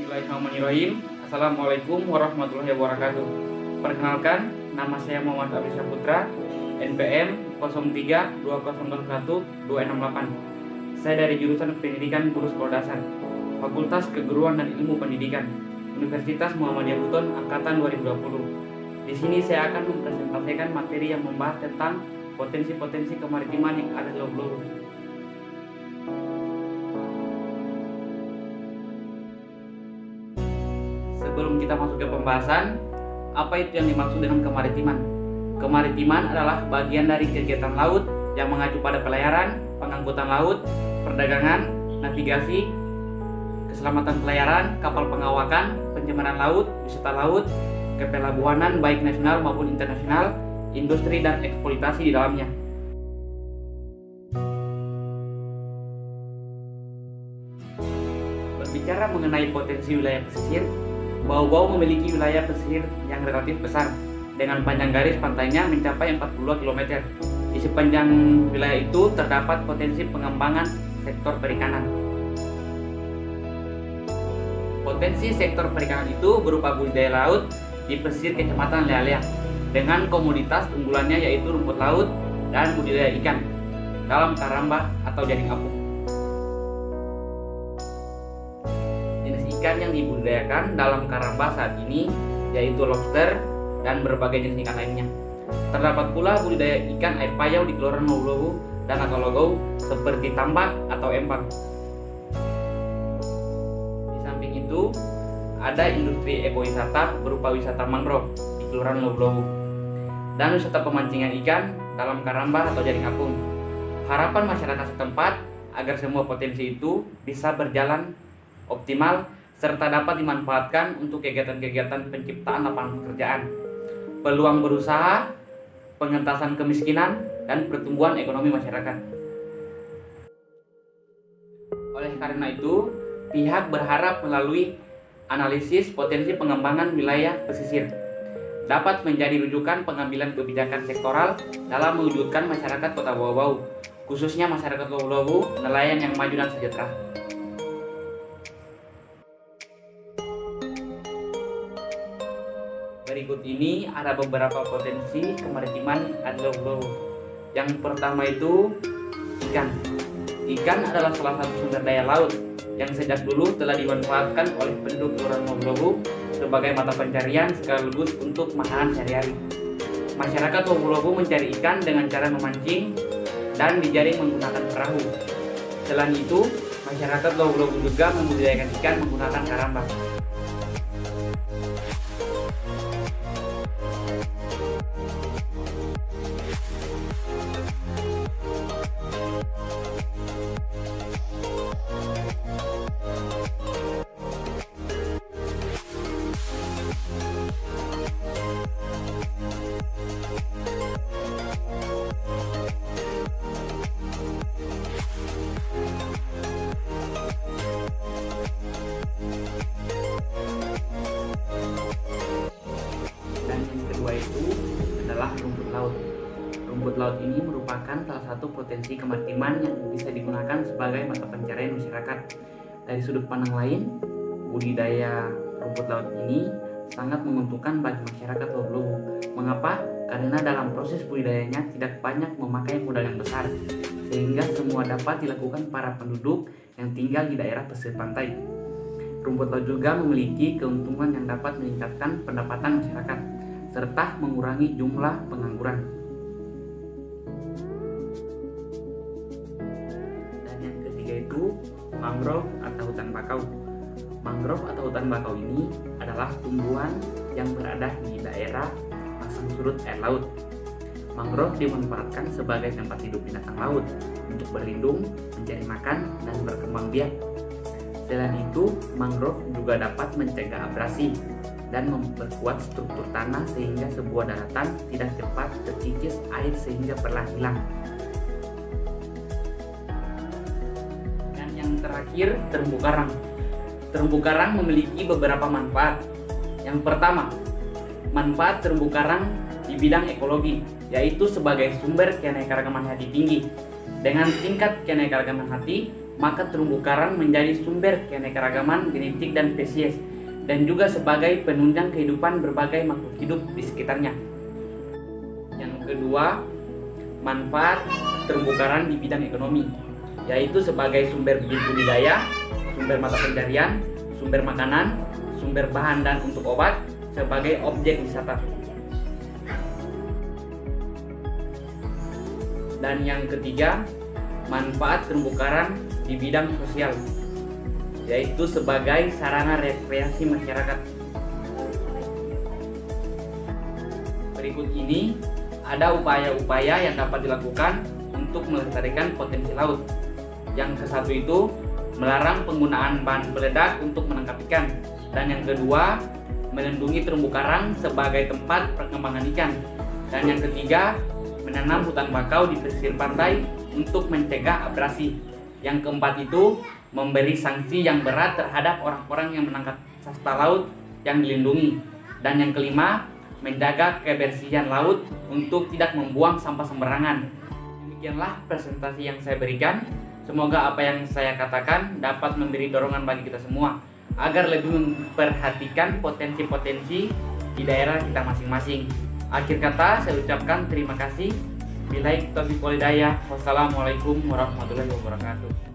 Bismillahirrahmanirrahim. Assalamualaikum warahmatullahi wabarakatuh. Perkenalkan, nama saya Muhammad Abdi Saputra, NPM 032001-268. Saya dari jurusan Pendidikan Guru Sekolah Dasar, Fakultas Keguruan dan Ilmu Pendidikan, Universitas Muhammadiyah Buton Angkatan 2020. Di sini saya akan mempresentasikan materi yang membahas tentang potensi-potensi kemaritiman yang ada di Laut Lowu. Sebelum kita masuk ke pembahasan, apa itu yang dimaksud dengan kemaritiman? Kemaritiman adalah bagian dari kegiatan laut yang mengacu pada pelayaran, pengangkutan laut, perdagangan, navigasi, keselamatan pelayaran, kapal pengawakan, pencemaran laut, wisata laut, kepelabuhanan baik nasional maupun internasional, industri dan eksploitasi di dalamnya. Berbicara mengenai potensi wilayah pesisir, Bau-Bau memiliki wilayah pesisir yang relatif besar dengan panjang garis pantainya mencapai 42 km. Di sepanjang wilayah itu terdapat potensi pengembangan sektor perikanan. Potensi sektor perikanan itu berupa budidaya laut di pesisir Kecamatan Lealea dengan komoditas unggulannya yaitu rumput laut dan budidaya ikan dalam karamba atau jaring apung. Ikan yang dibudidayakan dalam karamba saat ini yaitu lobster dan berbagai jenis ikan lainnya. Terdapat pula budidaya ikan air payau di Kelurahan Lowu dan Atologou seperti tambak atau empang. Di samping itu ada industri ekowisata berupa wisata mangrove di Kelurahan Lowu dan wisata pemancingan ikan dalam karamba atau jaring apung. Harapan masyarakat setempat agar semua potensi itu bisa berjalan optimal serta dapat dimanfaatkan untuk kegiatan-kegiatan penciptaan lapangan pekerjaan, peluang berusaha, pengentasan kemiskinan, dan pertumbuhan ekonomi masyarakat. Oleh karena itu, pihak berharap melalui analisis potensi pengembangan wilayah pesisir dapat menjadi rujukan pengambilan kebijakan sektoral dalam mewujudkan masyarakat Kota Bau-Bau, khususnya masyarakat Lowu nelayan yang maju dan sejahtera. Berikut ini ada beberapa potensi kemaritiman di Laut Lowu. Yang pertama itu ikan. Ikan adalah salah satu sumber daya laut yang sejak dulu telah dimanfaatkan oleh penduduk Kelurahan Lowu sebagai mata pencarian sekaligus untuk makanan sehari-hari. Masyarakat Lowu mencari ikan dengan cara memancing dan dijaring menggunakan perahu. Selain itu, masyarakat Lowu juga membudidayakan ikan menggunakan karamba. Itu adalah rumput laut. Rumput laut ini merupakan salah satu potensi kemaritiman yang bisa digunakan sebagai mata pencarian masyarakat. Dari sudut pandang lain, budidaya rumput laut ini sangat menguntungkan bagi masyarakat Lowu. Mengapa? Karena dalam proses budidayanya tidak banyak memakai modal yang besar, sehingga semua dapat dilakukan para penduduk yang tinggal di daerah pesisir pantai. Rumput laut juga memiliki keuntungan yang dapat meningkatkan pendapatan masyarakat serta mengurangi jumlah pengangguran. Dan yang ketiga itu mangrove atau hutan bakau. Mangrove atau hutan bakau ini adalah tumbuhan yang berada di daerah pasang surut air laut. Mangrove dimanfaatkan sebagai tempat hidup binatang laut untuk berlindung, mencari makan, dan berkembang biak. Selain itu, mangrove juga dapat mencegah abrasi dan memperkuat struktur tanah sehingga sebuah daratan tidak cepat terkikis air sehingga perlahan hilang. Dan yang terakhir, terumbu karang. Terumbu karang memiliki beberapa manfaat. Yang pertama, manfaat terumbu karang di bidang ekologi, yaitu sebagai sumber keanekaragaman hayati tinggi. Dengan tingkat keanekaragaman hayati, maka terumbu karang menjadi sumber keanekaragaman genetik dan spesies, dan juga sebagai penunjang kehidupan berbagai makhluk hidup di sekitarnya. Yang kedua, manfaat terumbu karang di bidang ekonomi, yaitu sebagai sumber bibit budidaya, sumber mata pencarian, sumber makanan, sumber bahan dan untuk obat, sebagai objek wisata. Dan yang ketiga, manfaat terumbu karang di bidang sosial, yaitu sebagai sarana rekreasi masyarakat. Berikut ini ada upaya-upaya yang dapat dilakukan untuk melestarikan potensi laut. Yang ke-1 itu melarang penggunaan bahan peledak untuk menangkap ikan. Dan yang kedua, melindungi terumbu karang sebagai tempat perkembangan ikan. Dan yang ketiga, menanam hutan bakau di pesisir pantai untuk mencegah abrasi. Yang keempat itu memberi sanksi yang berat terhadap orang-orang yang menangkap sasta laut yang dilindungi. Dan yang kelima, menjaga kebersihan laut untuk tidak membuang sampah sembarangan. Demikianlah presentasi yang saya berikan. Semoga apa yang saya katakan dapat memberi dorongan bagi kita semua agar lebih memperhatikan potensi-potensi di daerah kita masing-masing. Akhir kata saya ucapkan terima kasih. Billahi taufiq wal hidayah. Wassalamualaikum warahmatullahi wabarakatuh.